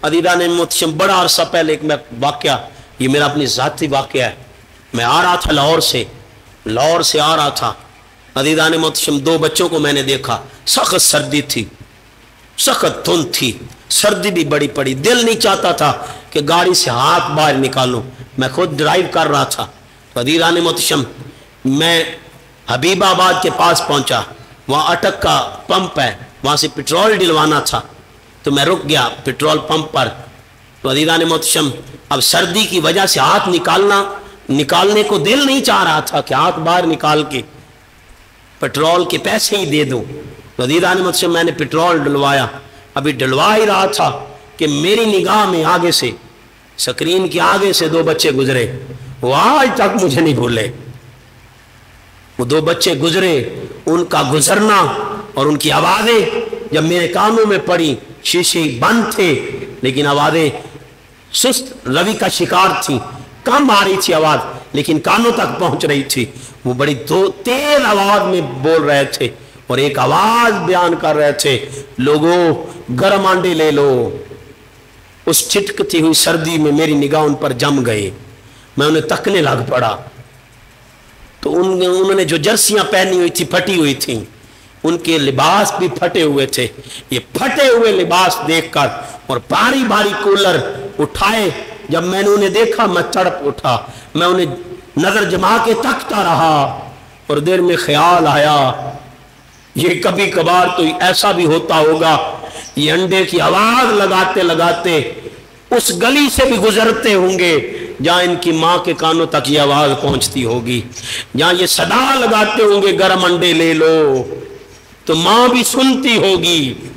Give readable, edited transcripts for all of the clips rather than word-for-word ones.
अदीदान मोहतरम, बड़ा अरसा पहले एक मैं वाक़या, ये मेरा अपनी ज़ाती वाक़या है। मैं आ रहा था लाहौर से आ रहा था। अदीदान मोहतरम, 2 बच्चों को मैंने देखा। सख्त सर्दी थी, सख्त धुंध थी, सर्दी भी बड़ी पड़ी। दिल नहीं चाहता था कि गाड़ी से हाथ बाहर निकालूं। मैं खुद ड्राइव कर रहा था। तो अदीदान मोहतरम, मैं हबीबाबाद के पास पहुंचा। वहाँ अटक का पंप है, वहाँ से पेट्रोल डलवाना था। तो मैं रुक गया पेट्रोल पंप पर। तो अदीदान मोहतरम, अब सर्दी की वजह से हाथ निकालने को दिल नहीं चाह रहा था कि हाथ बाहर निकाल के पेट्रोल के पैसे ही दे दूं। तो अदीदान मोहतरम, मैंने पेट्रोल डलवाया। अभी डलवा ही रहा था कि मेरी निगाह में आगे से, स्क्रीन के आगे से 2 बच्चे गुजरे। वो आज तक मुझे नहीं भूले। वो 2 बच्चे गुजरे, उनका गुजरना और उनकी आवाज़ें जब मेरे कानों में पड़ी, शीशे बंद थे लेकिन आवाज़ें सुस्त रवि का शिकार थी, कम आ रही थी आवाज़ लेकिन कानों तक पहुंच रही थी। वो बड़ी तेज आवाज़ में बोल रहे थे और एक आवाज़ बयान कर रहे थे, लोगों गर्म अंडे ले लो। उस छिटकती हुई सर्दी में मेरी निगाह उन पर जम गई। मैं उन्हें तकने लग पड़ा। तो उन्होंने जो जर्सियां पहनी हुई थी फटी हुई थी, उनके लिबास भी फटे हुए थे। ये फटे हुए लिबास देखकर और भारी भारी कूलर उठाए, जब मैंने उन्हें देखा मैं तड़प उठा। मैं उन्हें नजर जमा के तकता रहा और देर में ख्याल आया, ये कभी कभार तो ऐसा भी होता होगा, ये अंडे की आवाज लगाते लगाते उस गली से भी गुजरते होंगे जहां इनकी माँ के कानों तक ये आवाज पहुंचती होगी, जहां ये सदा लगाते होंगे गर्म अंडे ले लो, तो माँ भी सुनती होगी,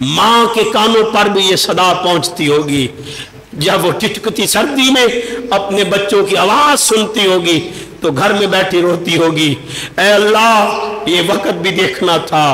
माँ के कानों पर भी ये सदा पहुंचती होगी। जब वो टिटकती सर्दी में अपने बच्चों की आवाज सुनती होगी तो घर में बैठी रोती होगी, ऐ अल्लाह ये वक्त भी देखना था,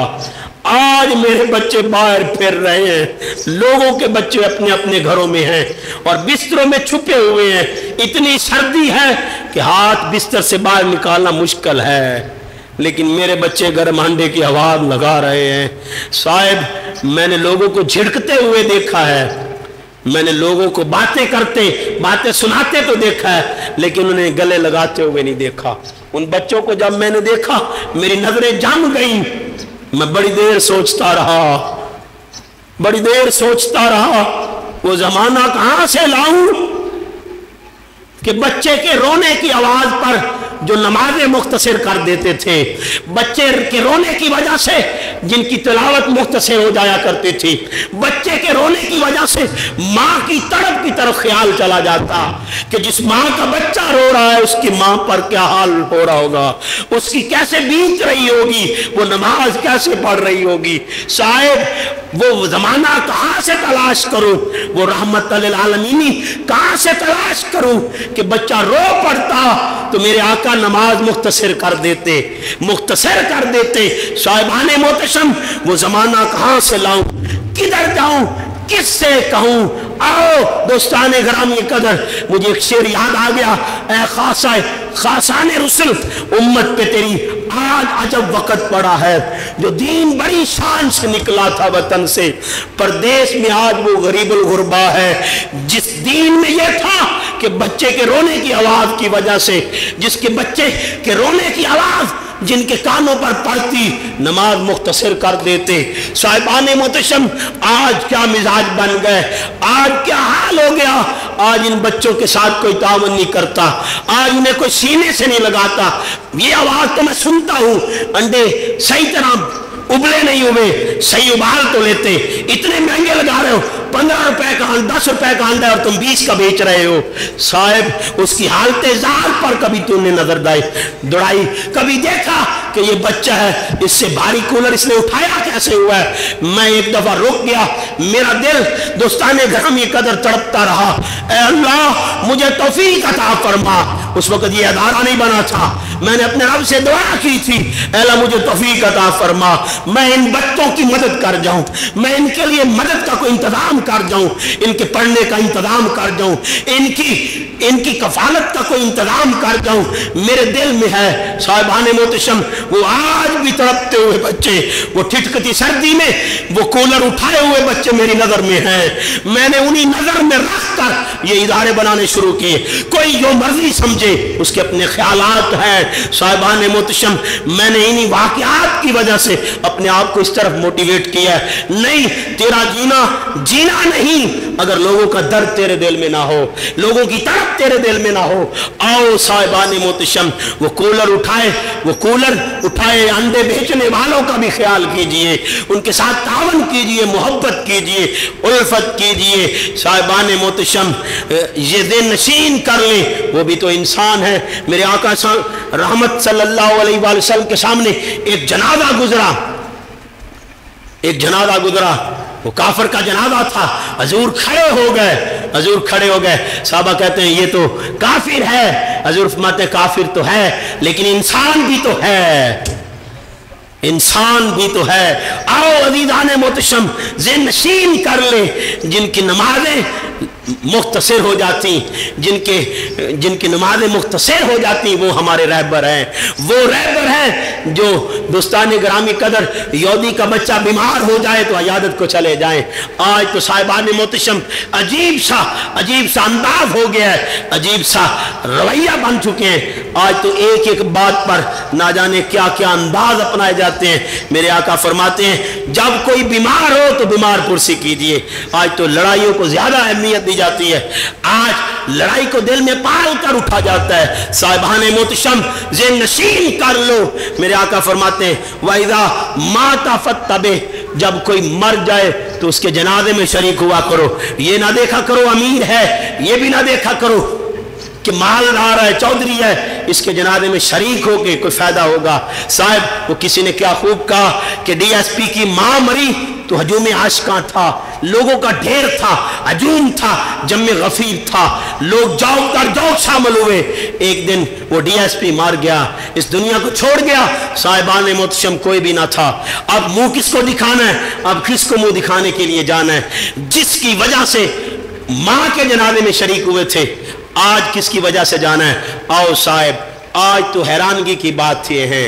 आज मेरे बच्चे बाहर फिर रहे हैं, लोगों के बच्चे अपने अपने घरों में हैं और बिस्तरों में छुपे हुए हैं। इतनी सर्दी है कि हाथ बिस्तर से बाहर निकालना मुश्किल है, लेकिन मेरे बच्चे गर्म अंडे की आवाज लगा रहे हैं। साहब, मैंने लोगों को झिड़कते हुए देखा है, मैंने लोगों को बातें सुनाते तो देखा है, लेकिन उन्हें गले लगाते हुए नहीं देखा। उन बच्चों को जब मैंने देखा मेरी नजरें जम गईं। मैं बड़ी देर सोचता रहा वो जमाना कहां से लाऊं कि बच्चे के रोने की आवाज पर जो नमाजें मुख्तसर कर देते थे, बच्चे के रोने की वजह से जिनकी तिलावत मुख्तसर हो जाया करती थी, बच्चे के रोने की वजह से माँ की तड़प की तरफ ख्याल चला जाता कि जिस माँ का बच्चा रो रहा है उसकी माँ पर क्या हाल हो रहा होगा, उसकी कैसे बीत रही होगी, वो नमाज कैसे पढ़ रही होगी। साहब, वो जमाना कहां से तलाश करूं, वो रहमत लिल आलमीनी कहां से तलाश करूं कि बच्चा रो पड़ता तो मेरे आका नमाज मुख्तसर कर देते। साहिबाने मोहतशम, वो जमाना कहां से लाऊं, किधर जाऊं, किससे कहूं। आओ दोस्ताने ग्रामी कदर, मुझे एक शेर याद आ गया, ऐ खासाने रसूल, उम्मत पे तेरी आज अजब वक्त पड़ा है, जो दीन बड़ी शान से निकला था वतन से, परदेश में आज वो गरीबुल गुरबा है। जिस दीन में यह था कि बच्चे के रोने की आवाज की वजह से, जिसके बच्चे के रोने की आवाज जिनके कानों पर पड़ती, नमाज मुख्तसर कर देते। साहिबाने मोहतशम, आज क्या मिजाज बन गए, आज क्या हाल हो गया। आज इन बच्चों के साथ कोई तावन नहीं करता, आज उन्हें कोई सीने से नहीं लगाता। ये आवाज तो मैं सुनता हूं, अंडे सही तरह उबले नहीं हुए, सही उबाल तो लेते, इतने महंगे लगा रहे हो, 15 रुपए का 10 रुपए का अंडा और तुम 20 का बेच रहे हो। साहब, उसकी हालते जार पर कभी तुमने नजर दौड़ाई, कभी देखा कि ये बच्चा है, इससे भारी कूलर इसने उठाया कैसे हुआ है। मैं एक दफा रुक गया, मेरा दिल दोस्ताने ग्रामी कदर तड़पता रहा, ऐ अल्लाह मुझे तौफीक अता फरमा। उस वक्त ये अदारा नहीं बना था, मैंने अपने रब से दुआ की थी, ऐ अल्लाह मुझे तौफीक अता फरमा, मैं इन बच्चों की मदद कर जाऊं, मैं इनके लिए मदद का कोई इंतजाम कर जाऊं, इनके पढ़ने का इंतजाम कर जाऊं, इनकी इनकी कफालत का कोई इंतजाम कर दूं, मेरे दिल में है। साहिबान मोहतशम, वो आज भी तड़पते हुए बच्चे, वो ठिठकती सर्दी में वो कूलर उठाए हुए बच्चे मेरी नजर में हैं। मैंने उन्हीं नजर में रखकर ये इदारे बनाने शुरू किए। कोई जो मर्जी समझे, उसके अपने ख्यालात हैं। साहिबान मोहतशम, मैंने इन्हीं वाकयात की वजह से अपने आप को इस तरफ मोटिवेट किया है। नहीं, तेरा जीना जीना नहीं अगर लोगों का दर्द तेरे दिल में ना हो, लोगों की तड़प तेरे दिल में ना हो। आओ साहिबान मोहतशम, वो कूलर उठाए अंडे बेचने वालों का भी ख्याल कीजिए, उनके साथ तावन कीजिए, मोहब्बत कीजिए, उल्फत कीजिए। साहिबान मोहतशम, ये दिन नशीन कर लें, वो भी तो इंसान है। मेरे आका रहमत सल्लल्लाहु अलैहि वसल्लम के सामने एक जनाजा गुजरा, वो काफिर का जनाजा था। हजूर खड़े हो गए। साहबा कहते हैं ये तो काफिर है। हजूर फरमाते हैं काफिर तो है, लेकिन इंसान भी तो है। आओ अज़ीज़ान मोहतशम, ज़िन नशीन कर ले, जिनकी नमाजें मुख्तसर हो जाती, जिनकी नमाजें मुख्तसर हो जाती, वो हमारे रहबर हैं। वो रहबर हैं जो दोस्तान ग्रामी कदर यहूदी का बच्चा बीमार हो जाए तो अयादत को चले जाएं। आज तो साहिबान मोहतशम अजीब सा अंदाज हो गया है, अजीब सा रवैया बन चुके हैं। आज तो एक एक बात पर ना जाने क्या क्या अंदाज अपनाए जाते हैं। मेरे आका फरमाते हैं जब कोई बीमार हो तो बीमार पुरसी कीजिए। आज तो लड़ाइयों को ज्यादा अहमियत दी जाती है, आज लड़ाई को दिल में पाल कर उठा जाता है। साहिबान मोहतशम, ज़िन नशीन कर लो। मेरे आका फरमाते हैं वाइदा माता फत्तबे, जब कोई मर जाए तो उसके जनाजे में शरीक हुआ करो। ये ना देखा करो अमीर है, ये भी ना देखा करो कि मालदार है, चौधरी है, इसके जनाजे में शरीक होके कोई फायदा होगा। साहब, वो किसी ने क्या खूब कहा कि डीएसपी की मां मरी तो हजूम आशिकां था, लोगों का ढेर था, हजूम था, जम्मे गफीर था, लोग जौक शामिल हुए। एक दिन वो डीएसपी मार गया, इस दुनिया को छोड़ गया। साहिबान मोहतशम कोई भी ना था। अब मुंह किसको दिखाना है, अब किसको मुंह दिखाने के लिए जाना है? जिसकी वजह से मां के जनाजे में शरीक हुए थे, आज किसकी वजह से जाना है? आओ साहब, आज तो हैरानगी की बात ये है।